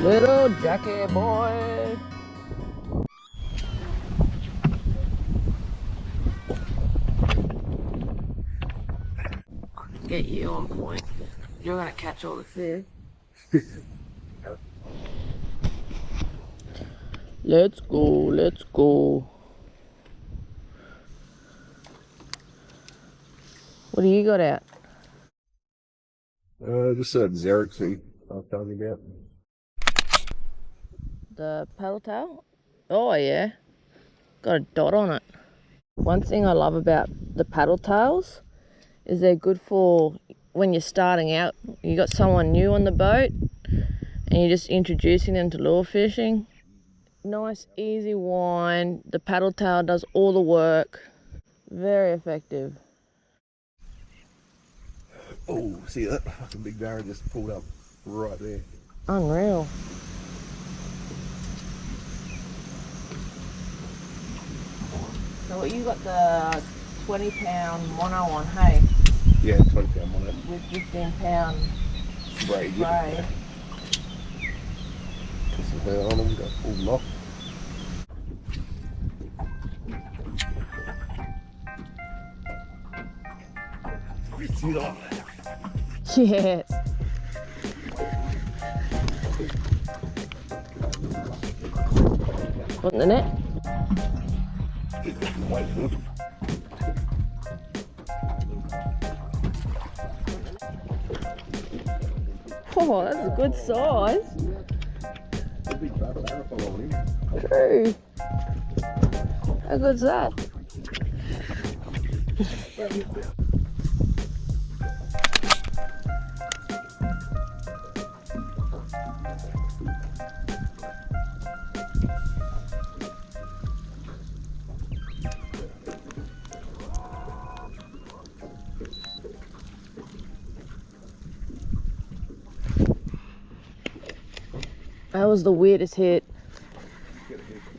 Little Jackie boy. Get you on point. You're gonna catch all the fish. Let's go, let's go. What do you got out? Just a Xerxes I was telling you about. The paddle tail? Oh yeah. Got a dot on it. One thing I love about the paddle tails is they're good for when you're starting out. You got someone new on the boat and you're just introducing them to lure fishing. Nice easy wind. The paddle tail does all the work. Very effective. Oh, see that fucking big barra just pulled up right there. Unreal. So what, you got the 20-pound mono on, hey? Yeah, 20-pound on it. With 15-pound Braid. braid. Put some hair on them, go pull them off. See that? Yes. On the net. Oh, that's a good size. True. How good's that? That was the weirdest hit.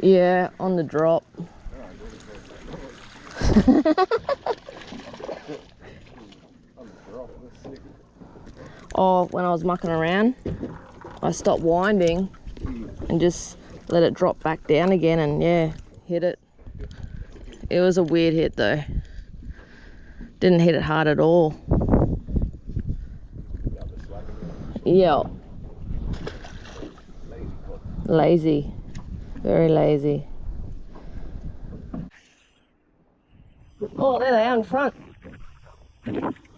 Yeah, on the drop. Oh, when I was mucking around, I stopped winding and just let it drop back down again and yeah, hit it. It was a weird hit though. Didn't hit it hard at all. Yeah. Lazy. Very lazy. Oh, there they are in front.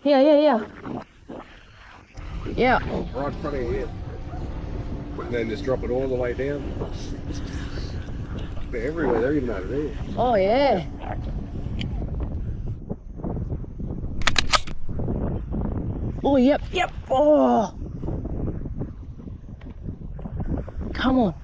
Yeah. Yeah. Right in front of your head. And then just drop it all the way down. They're everywhere, they're even over there. Oh, yeah. Oh, yep. Oh. Come on.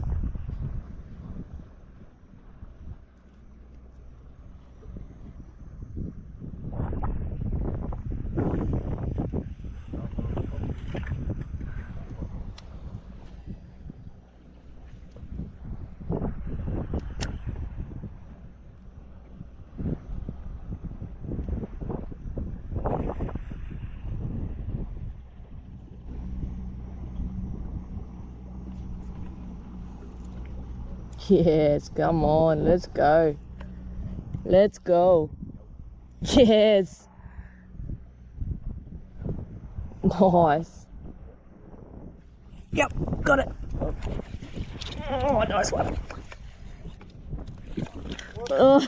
Yes, come on, let's go. Let's go. Yes. Nice. Yep, got it. Oh, nice one. Oh.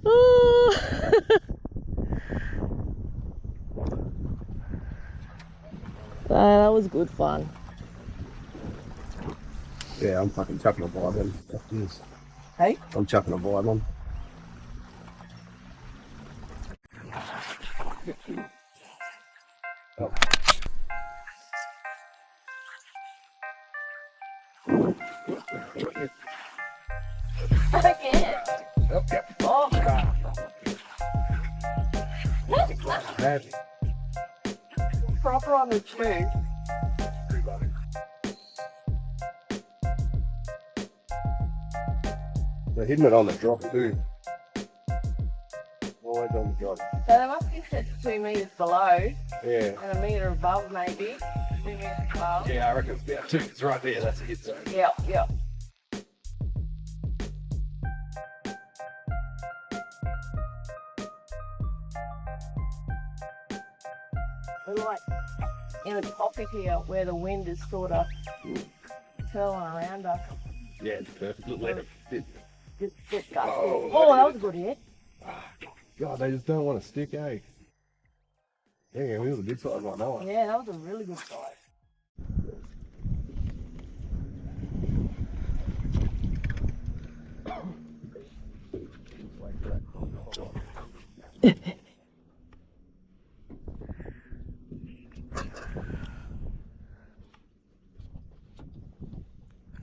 Oh. That was good fun. Yeah, I'm fucking chucking a vibe on. Hey? I'm chucking a vibe on. Oh. Again. Yep. Oh. Happy. Proper on the tree. They're hitting it on the drop too. Always on the drop. So they must be set 2 meters below Yeah. and 1 meter above maybe. 2 meters cloud. Yeah, I reckon it's about 2. It's right there. That's a hit zone. Yeah, yeah. We're like in a pocket here where the wind is sort of curling around us. Yeah, it's perfect. Look, let it fit. Just gusty. Oh, that was a good hit. God, they just don't want to stick, eh? Yeah, we was a good size like that one. Yeah, that was a really good size.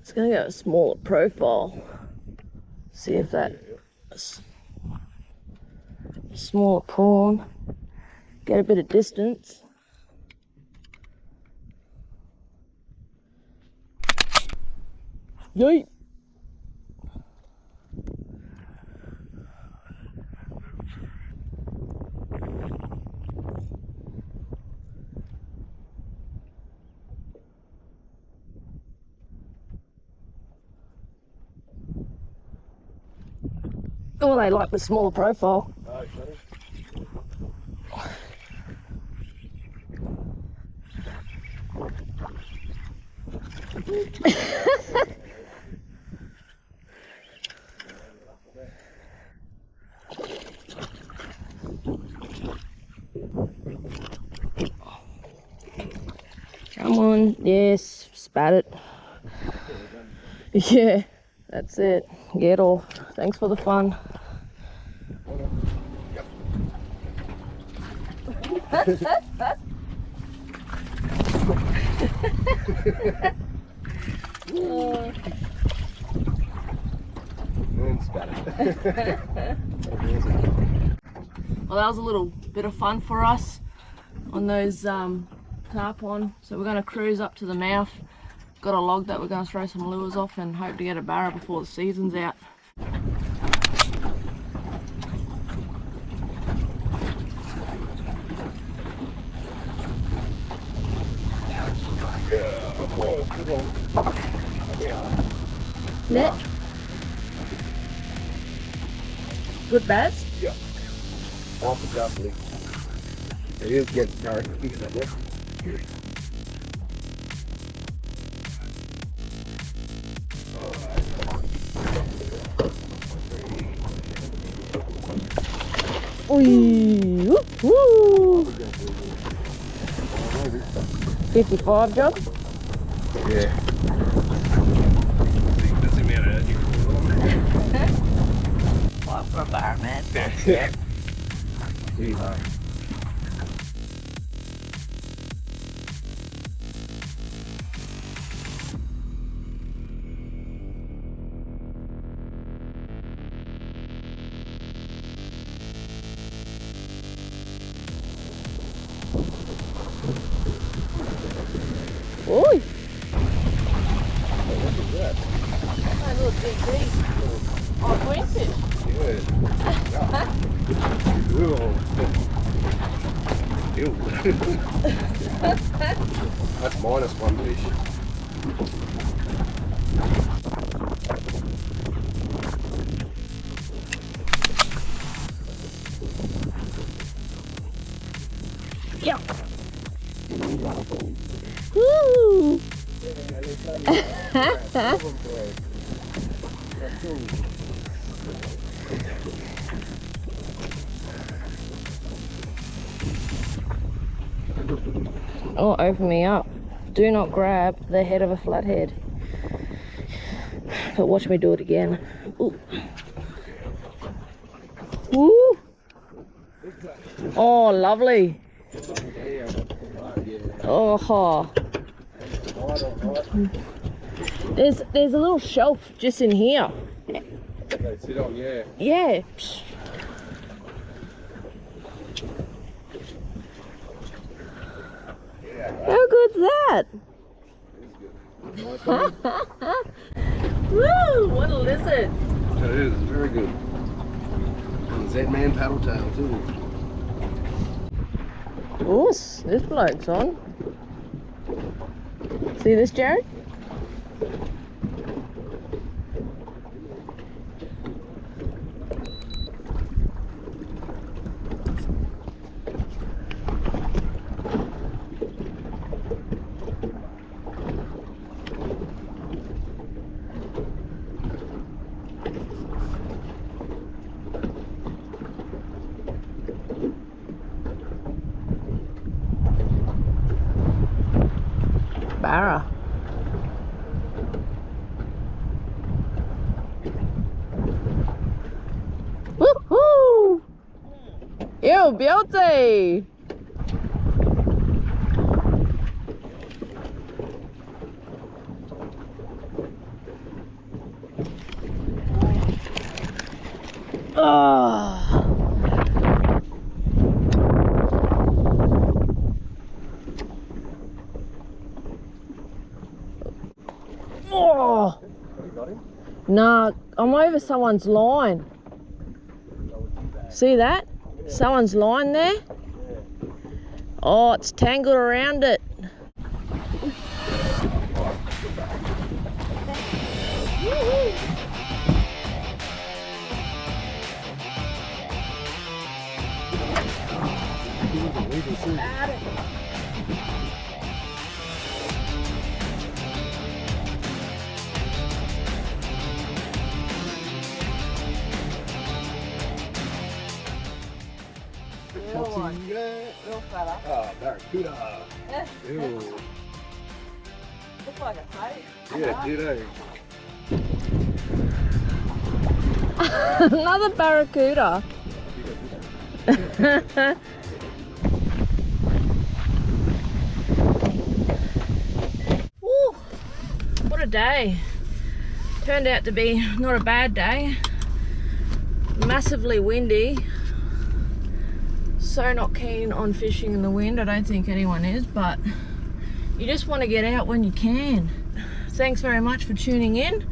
It's gonna go a smaller profile. See if that smaller prawn. Get a bit of distance. Yeet. Oh, they like the smaller profile. Oh, shut Come on, yes, spat it. Yeah, that's it. Get off. Thanks for the fun. And spat it. Well, that was a little bit of fun for us on those tarpon. So we're going to cruise up to the mouth. Got a log that we're going to throw some lures off and hope to get a barra before the season's out. Net. Good bass? Yeah. Off the top, Lee. It is getting dark. Look at that there. Woo! Woo! 55 job? Yeah. That's the amount of energy. Well, for a bar, man. Yeah. Pretty high. Oi! What is that? A little DG. Oh, queenfish. Yeah. Ew. That's minus one fish. Yeah. Woo! Oh, open me up. Do not grab the head of a flathead. But watch me do it again. Ooh. Woo! Oh, lovely. Oh. There's a little shelf just in here. They sit on, yeah. Yeah. How good's that? Woo! What a lizard. It is very good. And Z-Man paddle tail too. Ooh, this bloke's on. See this, Jared? Barra. Woohoo! Ew, beauty! Oh. Oh. You got him? Nah, I'm over someone's line. See that? Someone's line there? Oh, it's tangled around it. Real fella. Ah, barracuda. Ew. Looks like a face. Yeah, did Another barracuda. Woo, what a day. Turned out to be not a bad day. Massively windy. So not keen on fishing in the wind. I don't think anyone is, but you just want to get out when you can. Thanks very much for tuning in.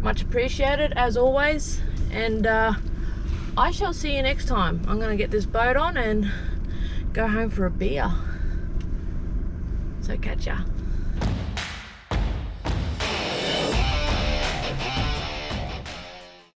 Much appreciated as always. And I shall see you next time. I'm going to get this boat on and go home for a beer. So catch ya.